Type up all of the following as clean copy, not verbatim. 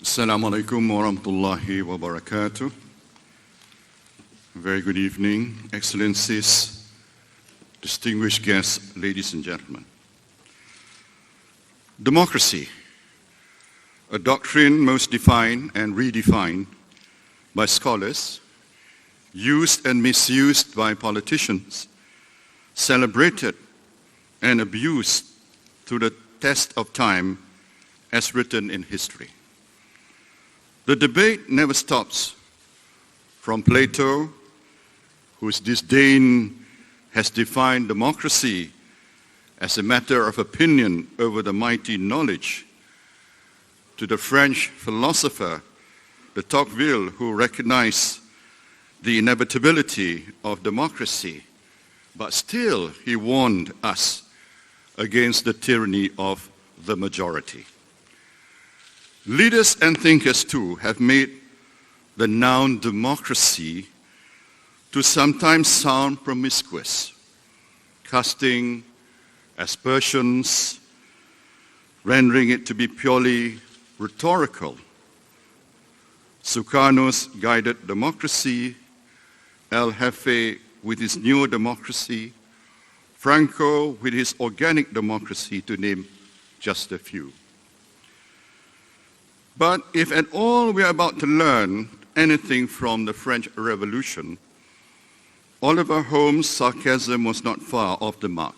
Assalamu alaikum wa rahmatullahi wa barakatuh. Very good evening, Excellencies, distinguished guests, ladies and gentlemen. Democracy, a doctrine most defined and redefined by scholars, used and misused by politicians, celebrated and abused through the test of time as written in history. The debate never stops, from Plato, whose disdain has defined democracy as a matter of opinion over the mighty knowledge, to the French philosopher de Tocqueville, who recognized the inevitability of democracy, but still he warned us against the tyranny of the majority. Leaders and thinkers too have made the noun democracy to sometimes sound promiscuous, casting aspersions, rendering it to be purely rhetorical. Sukarno's guided democracy, El Jefe with his new democracy, Franco with his organic democracy, to name just a few. But if at all we are about to learn anything from the French Revolution, Oliver Holmes' sarcasm was not far off the mark.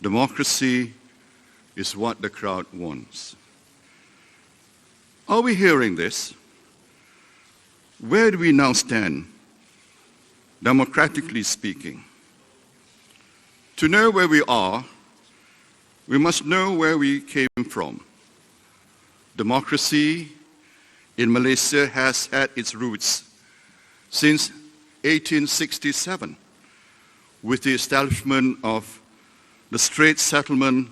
Democracy is what the crowd wants. Are we hearing this? Where do we now stand, democratically speaking? To know where we are, we must know where we came from. Democracy in Malaysia has had its roots since 1867, with the establishment of the Straits Settlement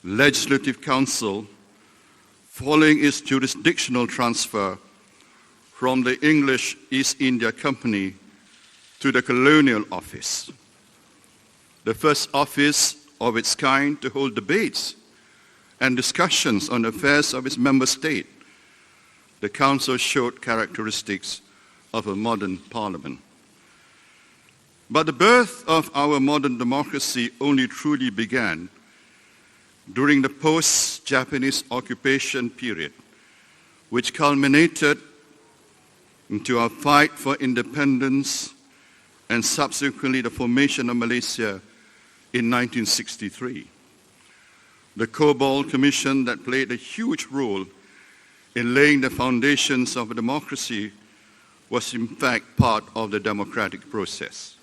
Legislative Council following its jurisdictional transfer from the English East India Company to the Colonial Office, the first office of its kind to hold debates and discussions on affairs of its member state. The Council showed characteristics of a modern parliament. But the birth of our modern democracy only truly began during the post-Japanese occupation period, which culminated into our fight for independence and subsequently the formation of Malaysia in 1963. The Cobalt Commission, that played a huge role in laying the foundations of a democracy, was in fact part of the democratic process.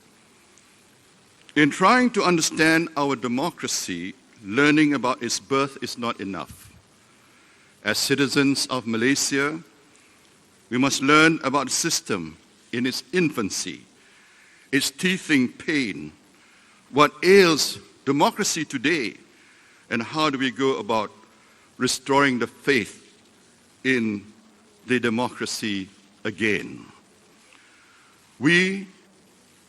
In trying to understand our democracy, learning about its birth is not enough. As citizens of Malaysia, we must learn about the system in its infancy, its teething pain, what ails democracy today, and how do we go about restoring the faith in the democracy again. We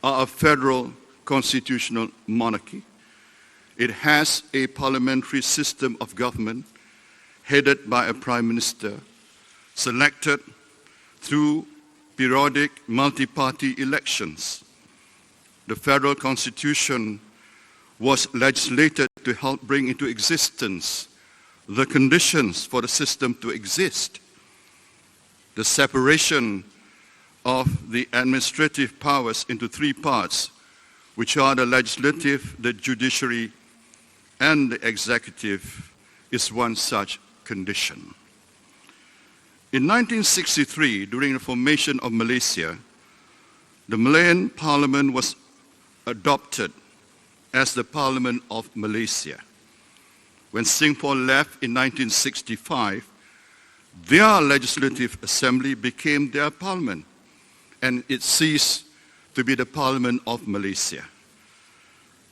are a federal constitutional monarchy. It has a parliamentary system of government headed by a prime minister, selected through periodic multi-party elections. The federal constitution was legislated to help bring into existence the conditions for the system to exist. The separation of the administrative powers into three parts, which are the legislative, the judiciary, and the executive, is one such condition. In 1963, during the formation of Malaysia, the Malayan Parliament was adopted as the Parliament of Malaysia. When Singapore left in 1965, their legislative assembly became their parliament, and it ceased to be the Parliament of Malaysia.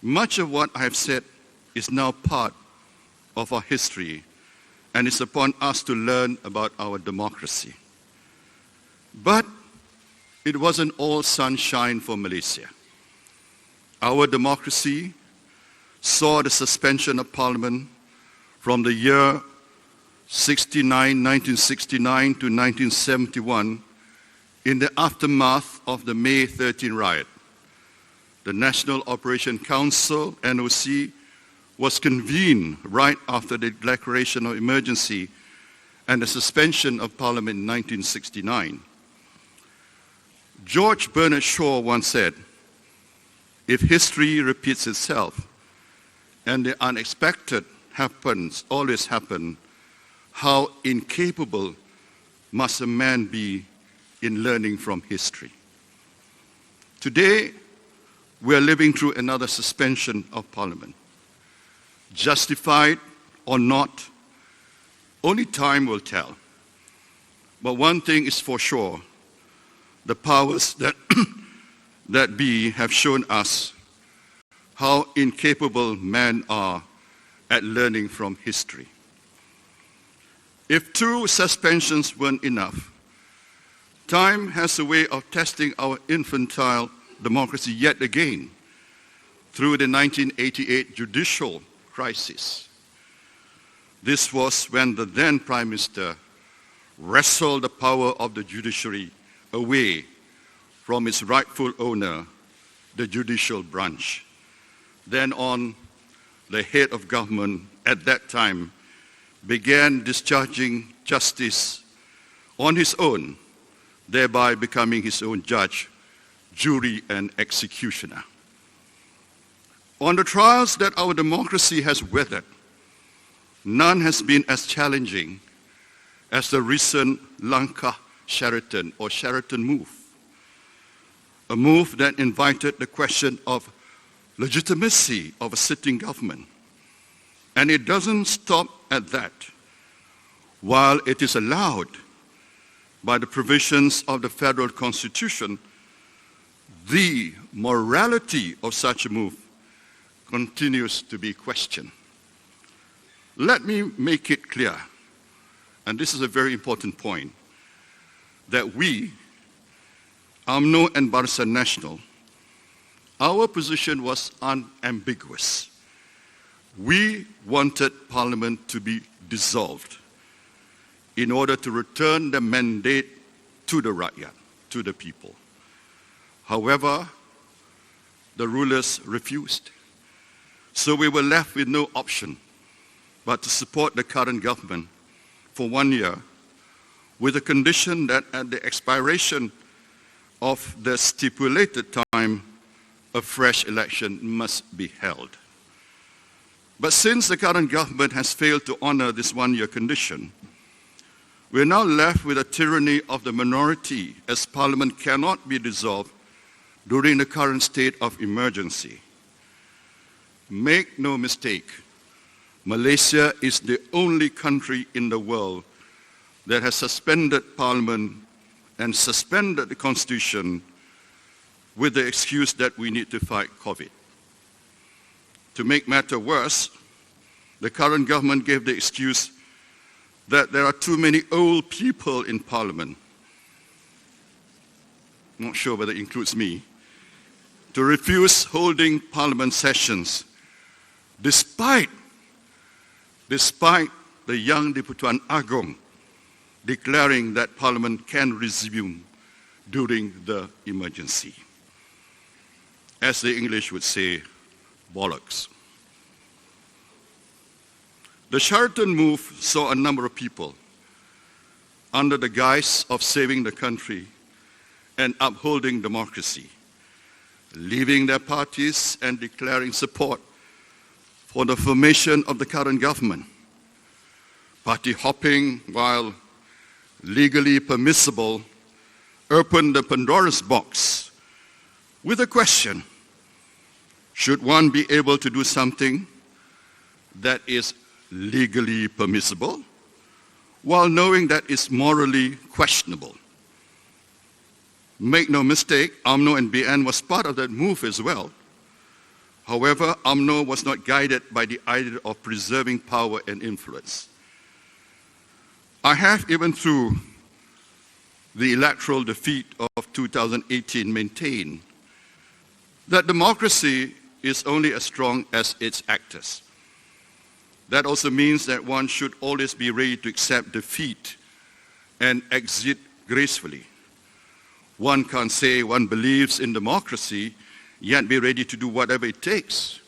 Much of what I have said is now part of our history, and it's upon us to learn about our democracy. But it wasn't all sunshine for Malaysia. Our democracy saw the suspension of Parliament from the year 1969 to 1971, in the aftermath of the May 13 riot, the National Operation Council, NOC, was convened right after the declaration of emergency and the suspension of Parliament in 1969. George Bernard Shaw once said, "If history repeats itself and the unexpected always happen, how incapable must a man be in learning from history?" Today, we are living through another suspension of Parliament. Justified or not, only time will tell. But one thing is for sure, the powers that be have shown us how incapable men are at learning from history. If 2 suspensions weren't enough, time has a way of testing our infantile democracy yet again through the 1988 judicial crisis. This was when the then Prime Minister wrestled the power of the judiciary away from its rightful owner, the judicial branch. Then on, the head of government at that time began discharging justice on his own, thereby becoming his own judge, jury, and executioner. On the trials that our democracy has weathered, none has been as challenging as the recent Sheraton move, a move that invited the question of legitimacy of a sitting government. And it doesn't stop at that. While it is allowed by the provisions of the Federal Constitution, the morality of such a move continues to be questioned. Let me make it clear, and this is a very important point, that we, UMNO and Barisan Nasional, our position was unambiguous. We wanted Parliament to be dissolved in order to return the mandate to the rakyat, to the people. However, the rulers refused. So we were left with no option but to support the current government for 1 year with the condition that at the expiration of the stipulated time, a fresh election must be held. But since the current government has failed to honor this 1 year condition, we are now left with a tyranny of the minority, as Parliament cannot be dissolved during the current state of emergency. Make no mistake, Malaysia is the only country in the world that has suspended Parliament and suspended the Constitution with the excuse that we need to fight COVID. To make matters worse, the current government gave the excuse that there are too many old people in Parliament, not sure whether it includes me, to refuse holding Parliament sessions despite the young Di-Pertuan Agong declaring that Parliament can resume during the emergency. As the English would say, bollocks. The Sheraton move saw a number of people, under the guise of saving the country and upholding democracy, leaving their parties and declaring support for the formation of the current government. Party hopping, while legally permissible, opened the Pandora's box with a question: should one be able to do something that is legally permissible while knowing that it's morally questionable? Make no mistake, UMNO and BN was part of that move as well. However, UMNO was not guided by the idea of preserving power and influence. I have, even through the electoral defeat of 2018, maintained that democracy is only as strong as its actors. That also means that one should always be ready to accept defeat and exit gracefully. One can't say one believes in democracy, yet be ready to do whatever it takes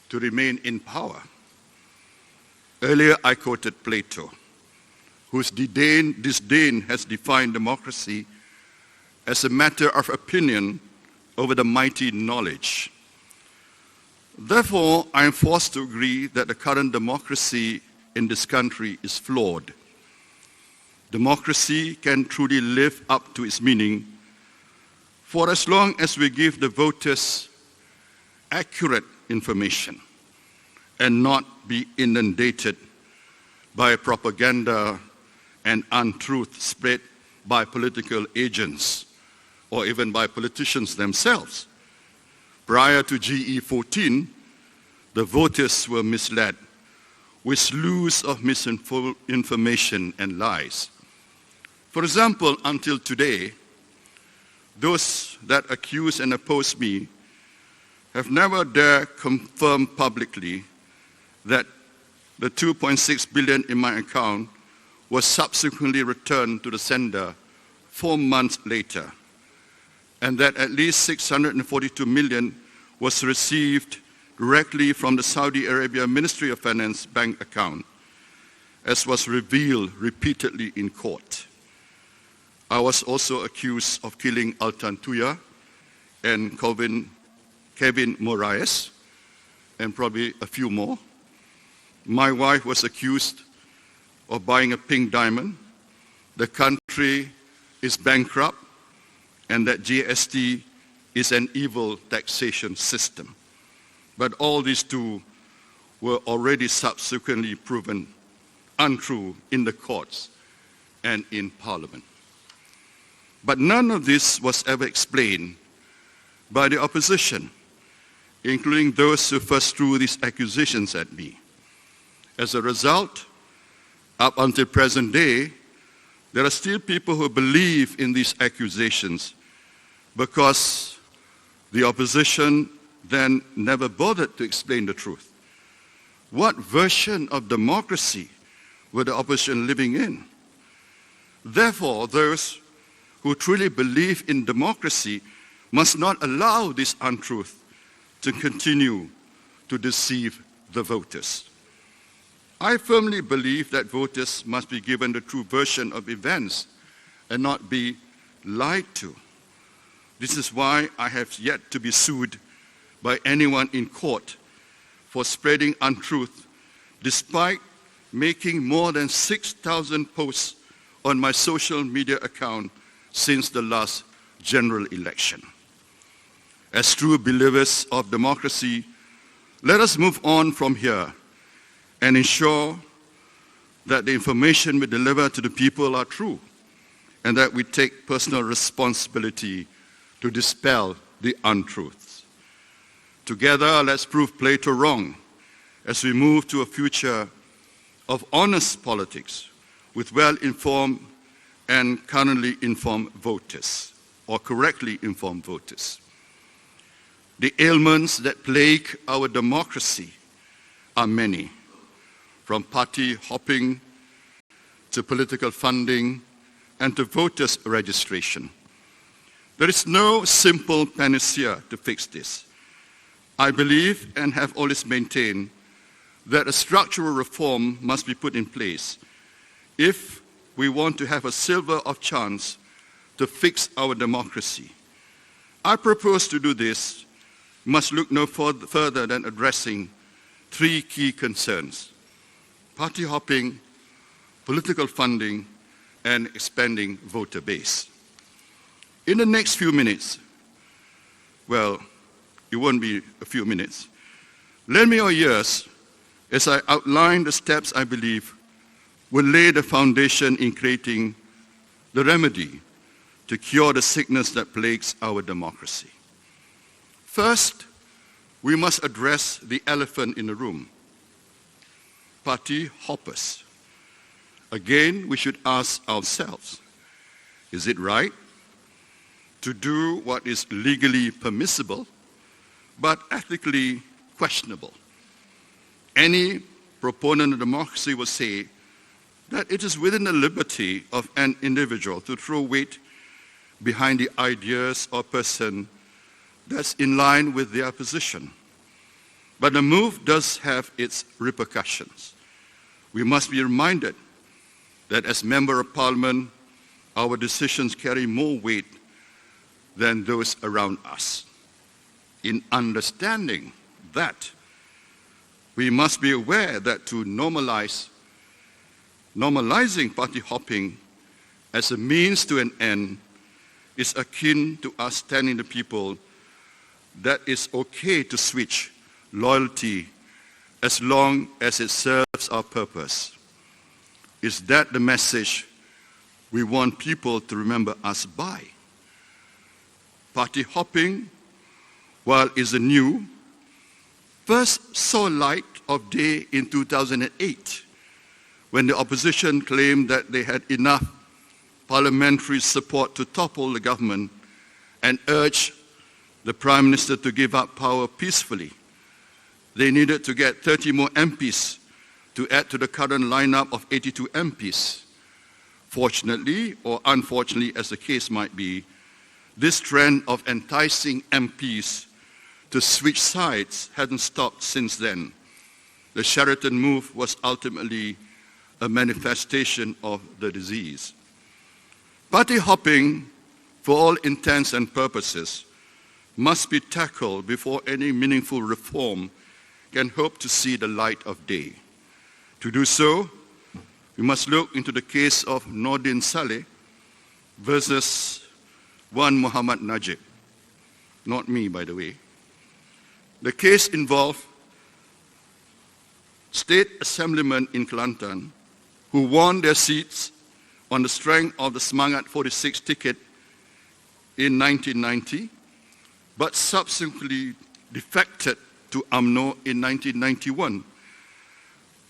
to remain in power. Earlier I quoted Plato, whose disdain has defined democracy as a matter of opinion over the mighty knowledge. Therefore, I am forced to agree that the current democracy in this country is flawed. Democracy can truly live up to its meaning for as long as we give the voters accurate information and not be inundated by propaganda and untruth spread by political agents or even by politicians themselves. Prior to GE14, the voters were misled with slews of misinformation and lies. For example, until today, those that accuse and oppose me have never dared confirm publicly that the 2.6 billion in my account was subsequently returned to the sender 4 months later, and that at least 642 million was received directly from the Saudi Arabia Ministry of Finance bank account, as was revealed repeatedly in court. I was also accused of killing Altan Tuya and Kevin Moraes, and probably a few more. My wife was accused of buying a pink diamond. The country is bankrupt, and that GST is an evil taxation system. But all these two were already subsequently proven untrue in the courts and in Parliament. But none of this was ever explained by the opposition, including those who first threw these accusations at me. As a result, up until present day, there are still people who believe in these accusations because the opposition then never bothered to explain the truth. What version of democracy were the opposition living in? Therefore, those who truly believe in democracy must not allow this untruth to continue to deceive the voters. I firmly believe that voters must be given the true version of events and not be lied to. This is why I have yet to be sued by anyone in court for spreading untruth, despite making more than 6,000 posts on my social media account since the last general election. As true believers of democracy, let us move on from here and ensure that the information we deliver to the people are true and that we take personal responsibility to dispel the untruths. Together, let's prove Plato wrong as we move to a future of honest politics with well-informed and currently informed voters, or correctly informed voters. The ailments that plague our democracy are many, from party hopping to political funding and to voters' registration. There is no simple panacea to fix this. I believe and have always maintained that a structural reform must be put in place if we want to have a sliver of chance to fix our democracy. I propose to do this must look no further than addressing 3 key concerns: party hopping, political funding, and expanding voter base. In the next few minutes, well, it won't be a few minutes, lend me your ears as I outline the steps I believe will lay the foundation in creating the remedy to cure the sickness that plagues our democracy. First, we must address the elephant in the room: party hoppers. Again, we should ask ourselves, is it right to do what is legally permissible but ethically questionable? Any proponent of democracy will say that it is within the liberty of an individual to throw weight behind the ideas or person that's in line with their position. But the move does have its repercussions. We must be reminded that as Member of Parliament, our decisions carry more weight than those around us. In understanding that, we must be aware that to normalizing party hopping as a means to an end is akin to us telling the people that it's okay to switch loyalty as long as it serves our purpose. Is that the message we want people to remember us by? Party hopping, while is a new, first saw light of day in 2008 when the opposition claimed that they had enough parliamentary support to topple the government and urged the Prime Minister to give up power peacefully. They needed to get 30 more MPs to add to the current lineup of 82 MPs. Fortunately, or unfortunately as the case might be, this trend of enticing MPs to switch sides hadn't stopped since then. The Sheraton move was ultimately a manifestation of the disease. Party hopping, for all intents and purposes, must be tackled before any meaningful reform can hope to see the light of day. To do so, we must look into the case of Nordin Saleh versus one Mohd Najib. Not me, by the way. The case involved state assemblymen in Kelantan who won their seats on the strength of the Semangat 46 ticket in 1990, but subsequently defected to UMNO in 1991.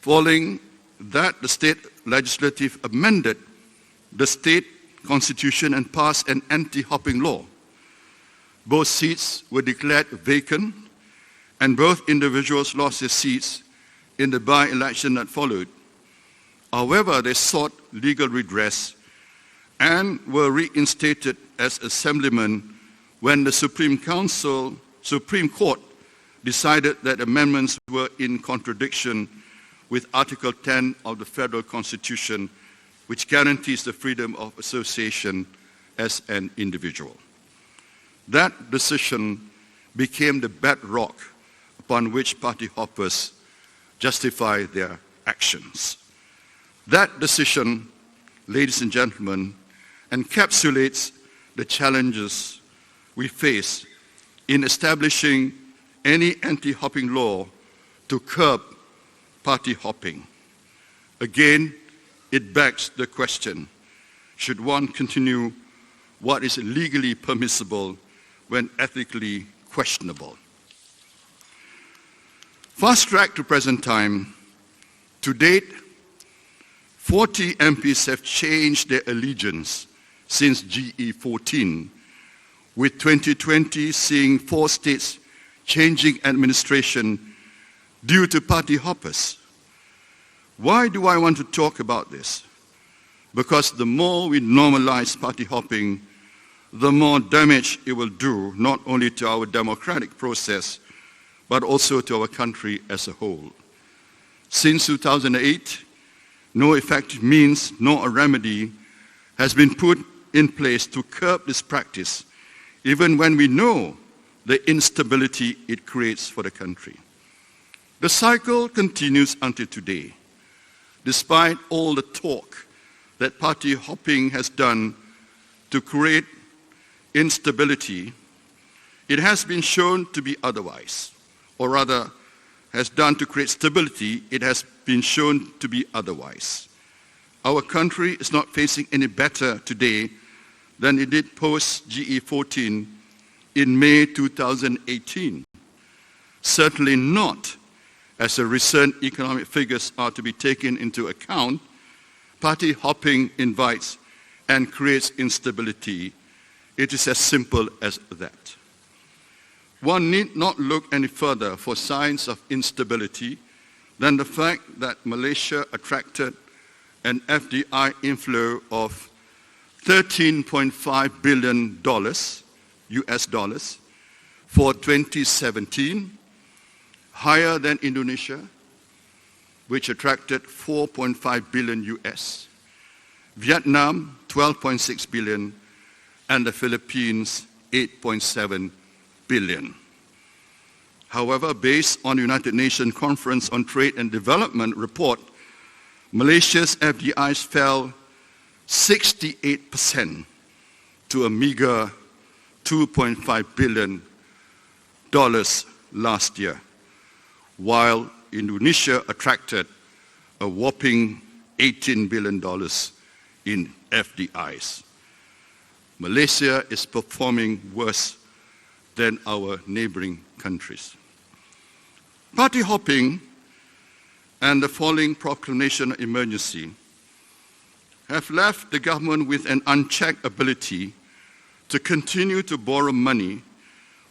Following that, the state legislative amended the state constitution and passed an anti-hopping law. Both seats were declared vacant, and both individuals lost their seats in the by-election that followed. However, they sought legal redress and were reinstated as assemblymen when the Supreme Court decided that amendments were in contradiction with Article 10 of the Federal Constitution, which guarantees the freedom of association as an individual. That decision became the bedrock upon which party hoppers justify their actions. That decision, ladies and gentlemen, encapsulates the challenges we face in establishing any anti-hopping law to curb party hopping. Again, it begs the question, should one continue what is legally permissible when ethically questionable? Fast track to present time. To date, 40 MPs have changed their allegiance since GE14, with 2020 seeing 4 states changing administration due to party hoppers. Why do I want to talk about this? Because the more we normalize party hopping, the more damage it will do, not only to our democratic process, but also to our country as a whole. Since 2008, no effective means nor a remedy has been put in place to curb this practice, even when we know the instability it creates for the country. The cycle continues until today. Despite all the talk that party hopping has done to create instability, it has been shown to be otherwise, or rather, has done to create stability, it has been shown to be otherwise. Our country is not facing any better today than it did post-GE14 in May 2018. Certainly not, as the recent economic figures are to be taken into account. Party hopping invites and creates instability. It is as simple as that. One need not look any further for signs of instability than the fact that Malaysia attracted an FDI inflow of $13.5 billion US dollars for 2017, higher than Indonesia, which attracted 4.5 billion US, Vietnam 12.6 billion, and the Philippines 8.7 billion. However, based on the United Nations Conference on Trade and Development report, Malaysia's FDIs fell 68% to a meager $2.5 billion last year, while Indonesia attracted a whopping $18 billion in FDIs. Malaysia is performing worse than our neighboring countries. Party hopping and the falling proclamation of emergency have left the government with an unchecked ability to continue to borrow money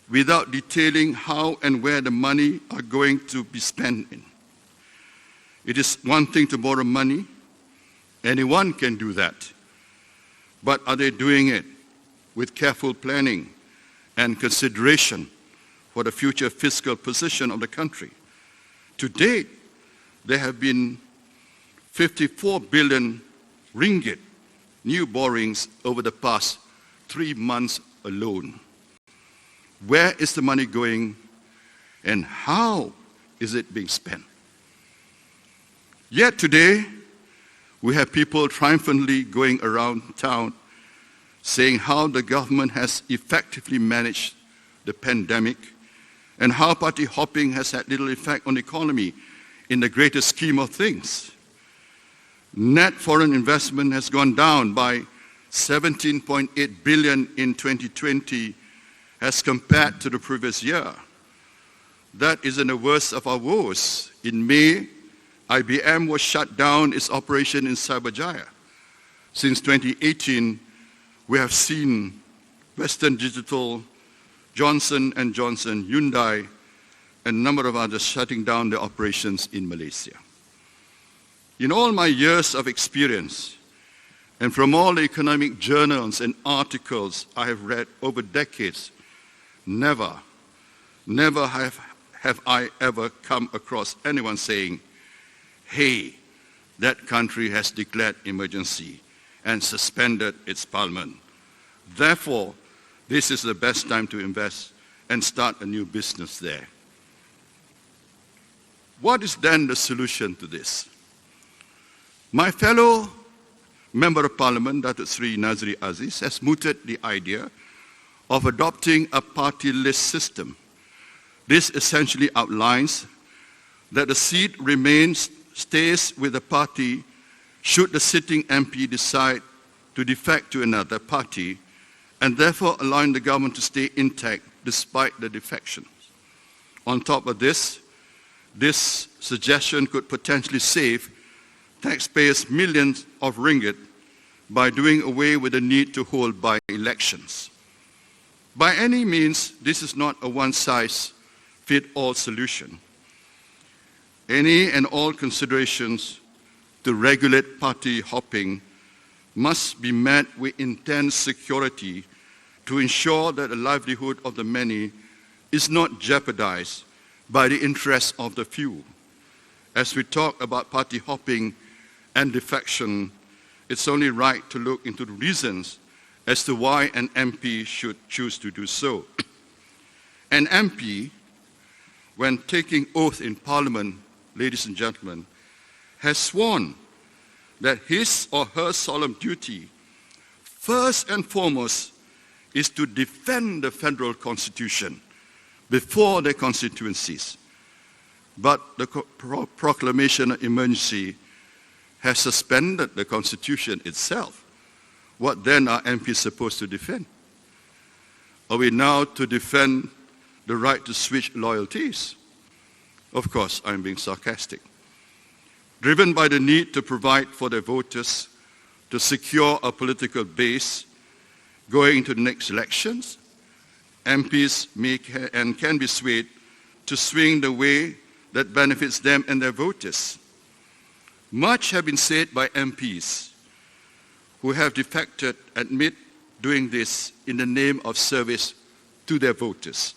without detailing how and where the money are going to be spent in. It is one thing to borrow money. Anyone can do that. But are they doing it with careful planning and consideration for the future fiscal position of the country? To date, there have been 54 billion ringgit new borrowings over the past 3 months alone. Where is the money going and how is it being spent? Yet today, we have people triumphantly going around town saying how the government has effectively managed the pandemic and how party hopping has had little effect on the economy in the greater scheme of things. Net foreign investment has gone down by 17.8 billion in 2020 as compared to the previous year. That isn't the worst of our woes. In May, IBM was shut down its operation in Cyberjaya. Since 2018, we have seen Western Digital, Johnson & Johnson, Hyundai, and a number of others shutting down their operations in Malaysia. In all my years of experience, and from all the economic journals and articles I have read over decades, never have I ever come across anyone saying, hey, that country has declared emergency and suspended its parliament. Therefore, this is the best time to invest and start a new business there. What is then the solution to this? My fellow Member of Parliament, Dato Sri Nazri Aziz, has mooted the idea of adopting a party list system. This essentially outlines that the seat stays with the party should the sitting MP decide to defect to another party, and therefore allowing the government to stay intact despite the defections. On top of this suggestion could potentially save taxpayers millions of ringgit by doing away with the need to hold by-elections. By any means, this is not a one-size-fits-all solution. Any and all considerations to regulate party hopping must be met with intense security to ensure that the livelihood of the many is not jeopardized by the interests of the few. As we talk about party hopping and defection, it's only right to look into the reasons as to why an MP should choose to do so. An MP, when taking oath in Parliament, ladies and gentlemen, has sworn that his or her solemn duty, first and foremost, is to defend the federal constitution before their constituencies. But the proclamation of emergency has suspended the constitution itself. What then are MPs supposed to defend? Are we now to defend the right to switch loyalties? Of course, I'm being sarcastic. Driven by the need to provide for their voters, to secure a political base going into the next elections, MPs can be swayed to swing the way that benefits them and their voters. Much has been said by MPs who have defected admit doing this in the name of service to their voters.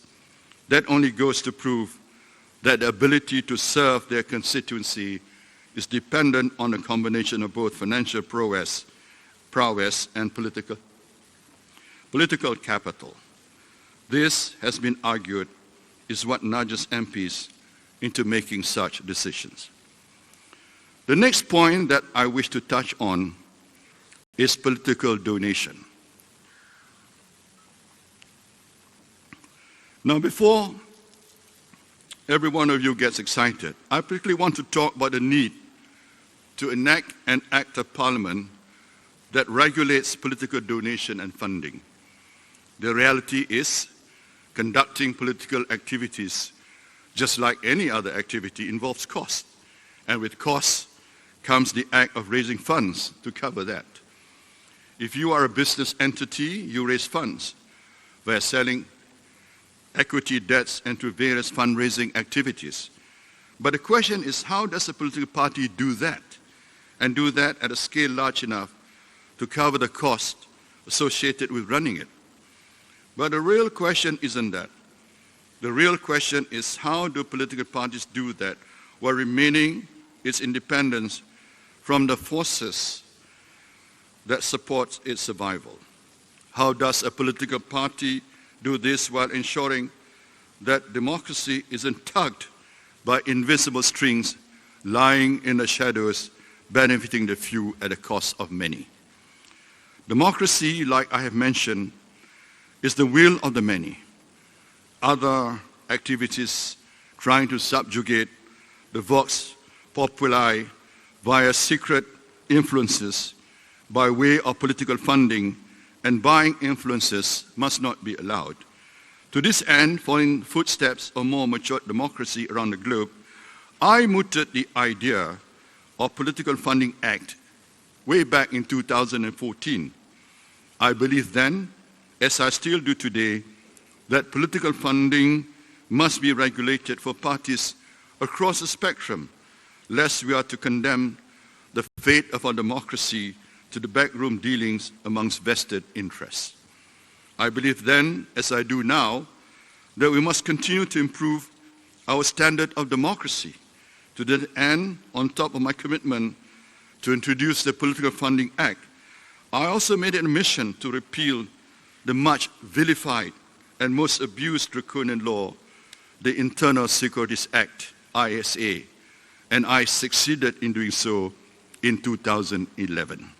That only goes to prove that the ability to serve their constituency is dependent on a combination of both financial prowess and political capital. This has been argued is what nudges MPs into making such decisions. The next point that I wish to touch on is political donation. Now, before every one of you gets excited, I particularly want to talk about the need to enact an act of parliament that regulates political donation and funding. The reality is, conducting political activities, just like any other activity, involves cost. And with costs comes the act of raising funds to cover that. If you are a business entity, you raise funds via selling equity debts and through various fundraising activities. But the question is, how does a political party do that? And do that at a scale large enough to cover the cost associated with running it? But the real question isn't that. The real question is, how do political parties do that while remaining its independence from the forces that support its survival? How does a political party do this while ensuring that democracy isn't tugged by invisible strings lying in the shadows, benefiting the few at the cost of many? Democracy, like I have mentioned, is the will of the many. Other activities trying to subjugate the vox populi via secret influences by way of political funding and buying influences must not be allowed. To this end, following footsteps of more mature democracy around the globe, I mooted the idea of Political Funding Act way back in 2014. I believed then, as I still do today, that political funding must be regulated for parties across the spectrum, lest we are to condemn the fate of our democracy to the backroom dealings amongst vested interests. I believe then, as I do now, that we must continue to improve our standard of democracy. To that end, on top of my commitment to introduce the Political Funding Act, I also made it a mission to repeal the much vilified and most abused draconian law, the Internal Securities Act, ISA, and I succeeded in doing so in 2011.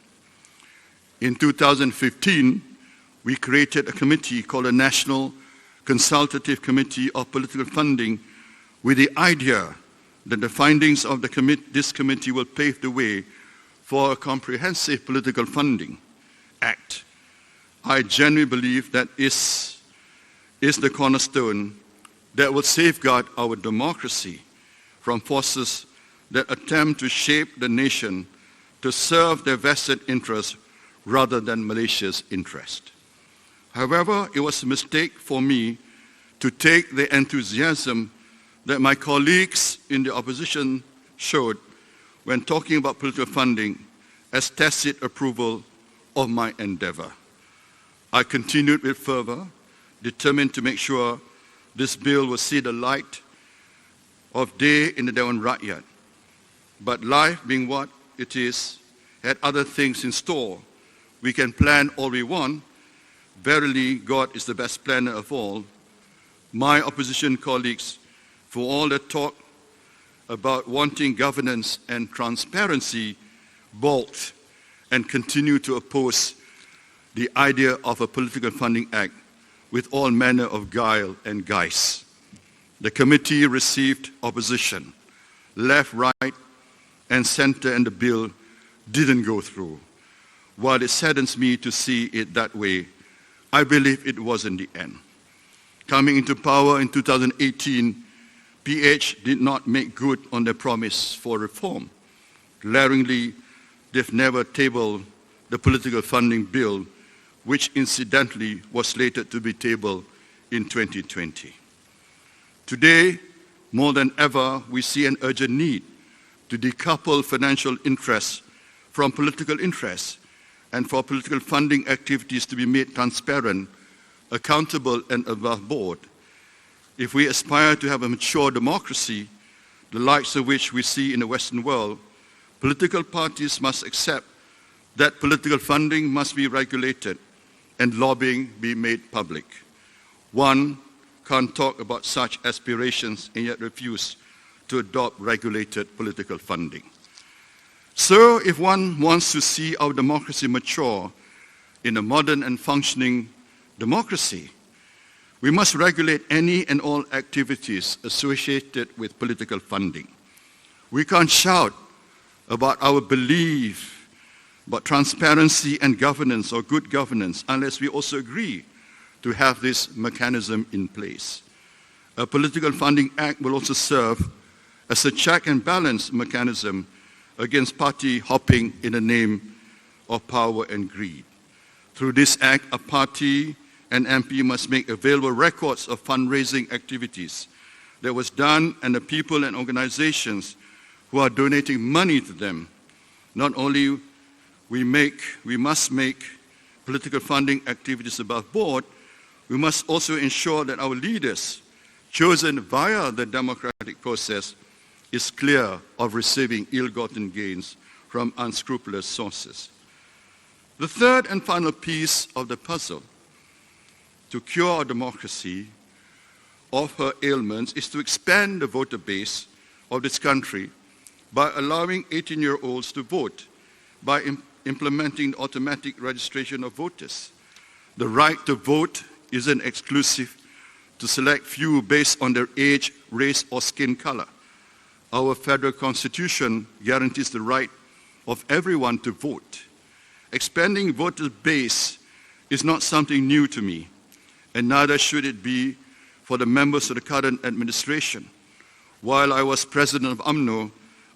In 2015, we created a committee called the National Consultative Committee of Political Funding with the idea that the findings of this committee will pave the way for a comprehensive political funding act. I genuinely believe that is the cornerstone that will safeguard our democracy from forces that attempt to shape the nation to serve their vested interests rather than Malaysia's interest. However, it was a mistake for me to take the enthusiasm that my colleagues in the opposition showed when talking about political funding as tacit approval of my endeavor. I continued with fervor, determined to make sure this bill will see the light of day in the Dewan Rakyat. But life being what it is, had other things in store. We can plan all we want. Verily, God is the best planner of all. My opposition colleagues, for all the talk about wanting governance and transparency, balked and continue to oppose the idea of a Political Funding Act with all manner of guile and guise. The committee received opposition, left, right, and center, and the bill didn't go through. While it saddens me to see it that way, I believe it wasn't the end. Coming into power in 2018, PH did not make good on their promise for reform. Glaringly, they've never tabled the political funding bill, which incidentally was slated to be tabled in 2020. Today, More than ever, we see an urgent need to decouple financial interests from political interests and for political funding activities to be made transparent, accountable, and above board. If we aspire to have a mature democracy, the likes of which we see in the Western world, political parties must accept that political funding must be regulated and lobbying be made public. One can't talk about such aspirations and yet refuse to adopt regulated political funding. So if one wants to see our democracy mature in a modern and functioning democracy, we must regulate any and all activities associated with political funding. We can't shout about our belief about transparency and governance or good governance unless we also agree to have this mechanism in place. A political funding act will also serve as a check and balance mechanism against party hopping in the name of power and greed. Through this act, a party and MP must make available records of fundraising activities that was done and the people and organizations who are donating money to them. Not only we must make political funding activities above board, we must also ensure that our leaders, chosen via the democratic process, is clear of receiving ill-gotten gains from unscrupulous sources. The third and final piece of the puzzle to cure our democracy of her ailments is to expand the voter base of this country by allowing 18-year-olds to vote, by implementing automatic registration of voters. The right to vote isn't exclusive to select few based on their age, race, or skin color. Our federal constitution guarantees the right of everyone to vote. Expanding voter base is not something new to me, and neither should it be for the members of the current administration. While I was president of UMNO,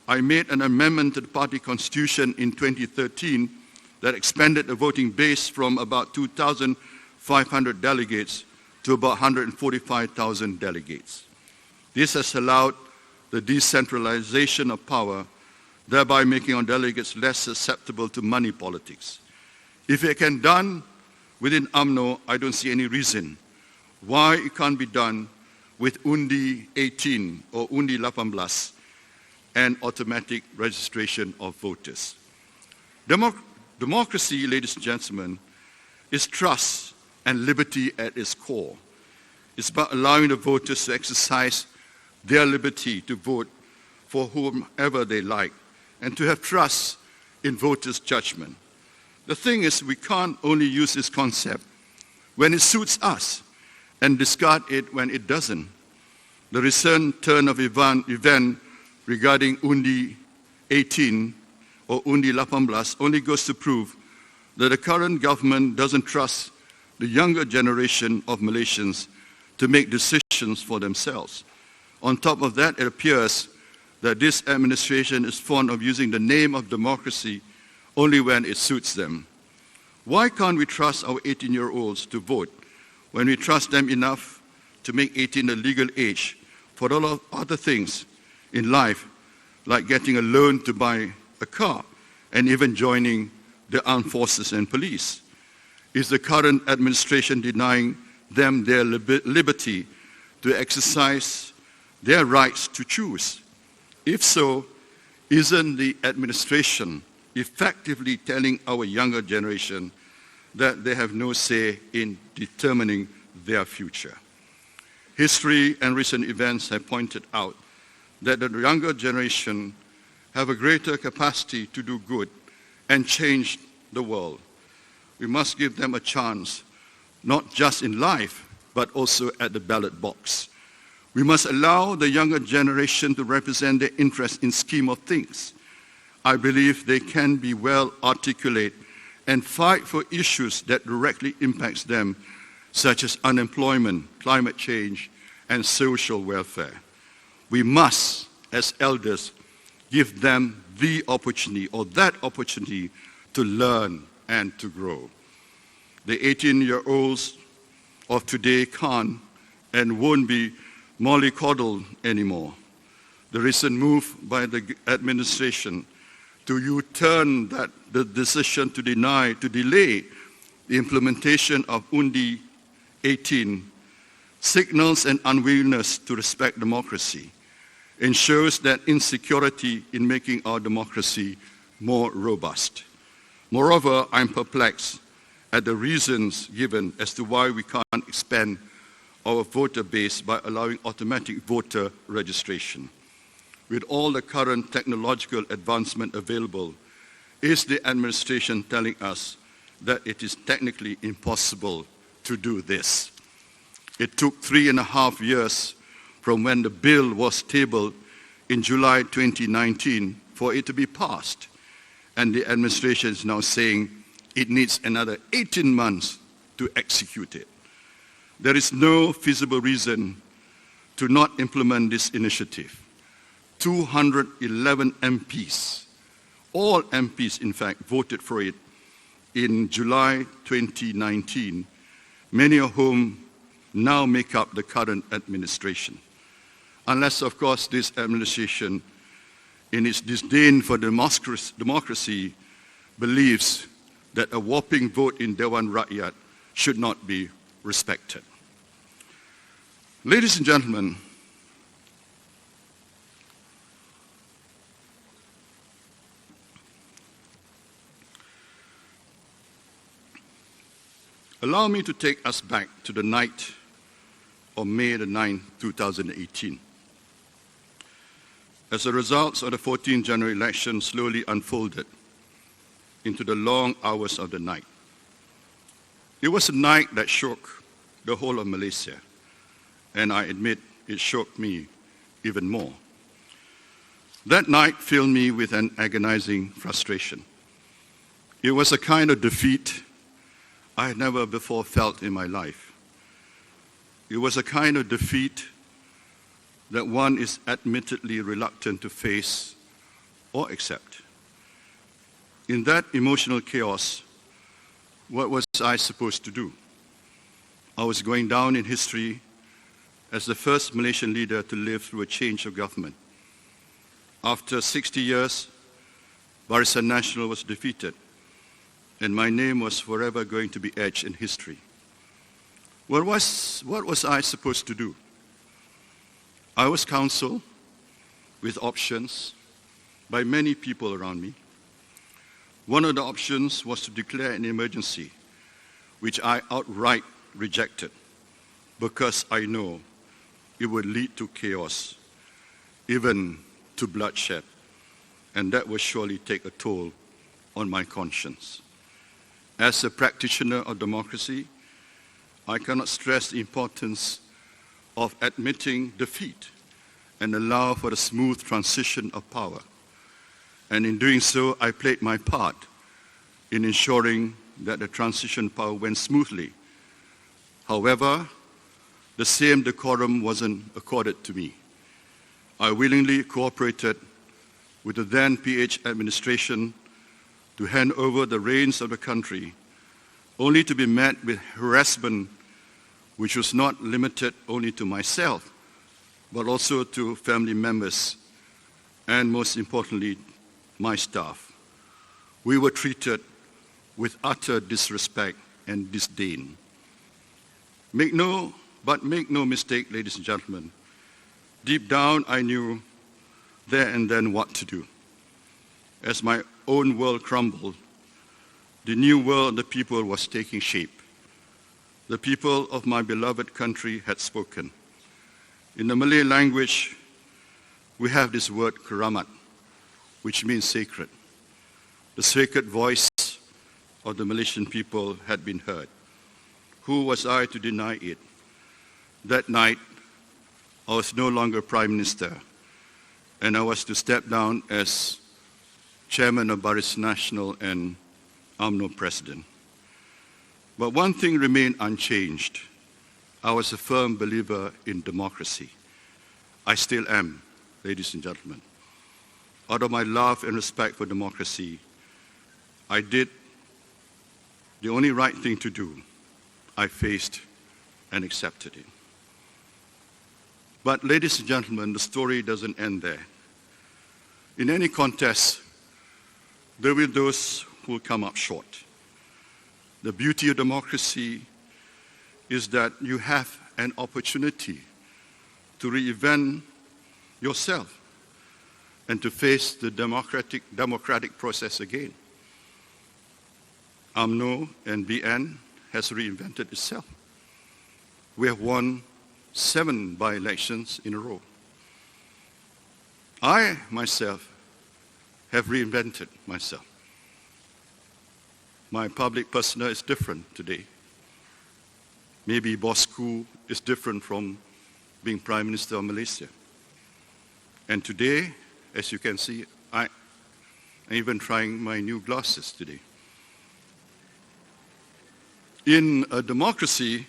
I made an amendment to the party constitution in 2013 that expanded the voting base from about 2,500 delegates to about 145,000 delegates. This has allowed the decentralization of power, thereby making our delegates less susceptible to money politics. If it can be done within UMNO, I don't see any reason why it can't be done with Undi 18 or Undi 18 and automatic registration of voters. Democracy, ladies and gentlemen, is trust and liberty at its core. It's about allowing the voters to exercise their liberty to vote for whomever they like and to have trust in voters' judgment. The thing is, we can't only use this concept when it suits us and discard it when it doesn't. The recent turn of event regarding Undi 18 or Undi 18 only goes to prove that the current government doesn't trust the younger generation of Malaysians to make decisions for themselves. On top of that, it appears that this administration is fond of using the name of democracy only when it suits them. Why can't we trust our 18-year-olds to vote when we trust them enough to make 18 the legal age for all of other things in life, like getting a loan to buy a car and even joining the armed forces and police? Is the current administration denying them their liberty to exercise their rights to choose? If so, isn't the administration effectively telling our younger generation that they have no say in determining their future? History and recent events have pointed out that the younger generation have a greater capacity to do good and change the world. We must give them a chance, not just in life, but also at the ballot box. We must allow the younger generation to represent their interests in scheme of things. I believe they can be well articulate and fight for issues that directly impacts them, such as unemployment, climate change, and social welfare. We must, as elders, give them the opportunity or that opportunity to learn and to grow. The 18-year-olds of today can't and won't be mollycoddled anymore. The recent move by the administration to U-turn the decision to delay the implementation of Undi 18 signals an unwillingness to respect democracy and shows that insecurity in making our democracy more robust. Moreover, I'm perplexed at the reasons given as to why we can't expand our voter base by allowing automatic voter registration. With all the current technological advancement available, is the administration telling us that it is technically impossible to do this? It took 3.5 years from when the bill was tabled in July 2019 for it to be passed, and the administration is now saying it needs another 18 months to execute it. There is no feasible reason to not implement this initiative. 211 MPs, all MPs in fact, voted for it in July 2019, many of whom now make up the current administration. Unless, of course, this administration, in its disdain for democracy, believes that a whopping vote in Dewan Rakyat should not be respected. Ladies and gentlemen, allow me to take us back to the night of May the 9th, 2018. As the results of the 14th January election slowly unfolded into the long hours of the night, it was a night that shook the whole of Malaysia, and I admit it shook me even more. That night filled me with an agonizing frustration. It was a kind of defeat I had never before felt in my life. It was a kind of defeat that one is admittedly reluctant to face or accept. In that emotional chaos, what was I supposed to do? I was going down in history as the first Malaysian leader to live through a change of government. After 60 years, Barisan Nasional was defeated, and my name was forever going to be etched in history. What was I supposed to do? I was counseled with options by many people around me. One of the options was to declare an emergency, which I outright rejected because I know it would lead to chaos, even to bloodshed, and that would surely take a toll on my conscience. As a practitioner of democracy, I cannot stress the importance of admitting defeat and allow for a smooth transition of power. And in doing so, I played my part in ensuring that the transition power went smoothly. However, the same decorum wasn't accorded to me. I willingly cooperated with the then PH administration to hand over the reins of the country, only to be met with harassment which was not limited only to myself, but also to family members and, most importantly, my staff. We were treated with utter disrespect and disdain. Make no mistake, ladies and gentlemen, deep down I knew there and then what to do. As my own world crumbled, the new world of the people was taking shape. The people of my beloved country had spoken. In the Malay language, we have this word keramat, which means sacred. The sacred voice of the Malaysian people had been heard. Who was I to deny it? That night, I was no longer Prime Minister, and I was to step down as Chairman of Barisan Nasional and UMNO President. But one thing remained unchanged. I was a firm believer in democracy. I still am, ladies and gentlemen. Out of my love and respect for democracy, I did the only right thing to do. I faced and accepted it. But ladies and gentlemen, the story doesn't end there. In any contest, there will be those who will come up short. The beauty of democracy is that you have an opportunity to reinvent yourself and to face the democratic process again. UMNO and BN has reinvented itself. We have won 7 by-elections in a row. I, myself, have reinvented myself. My public persona is different today. Maybe Bosku is different from being Prime Minister of Malaysia. And today, as you can see, I'm even trying my new glasses today. In a democracy,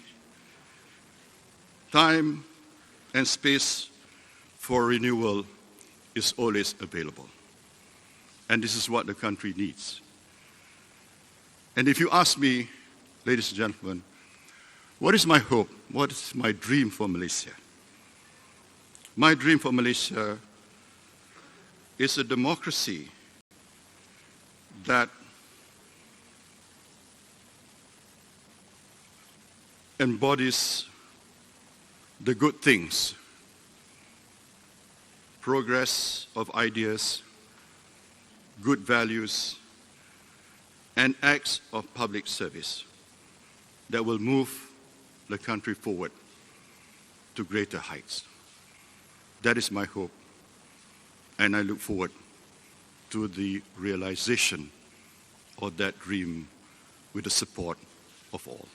time and space for renewal is always available. And this is what the country needs. And if you ask me, ladies and gentlemen, what is my hope? What is my dream for Malaysia? My dream for Malaysia is a democracy that embodies the good things, progress of ideas, good values, and acts of public service that will move the country forward to greater heights. That is my hope, and I look forward to the realization of that dream with the support of all.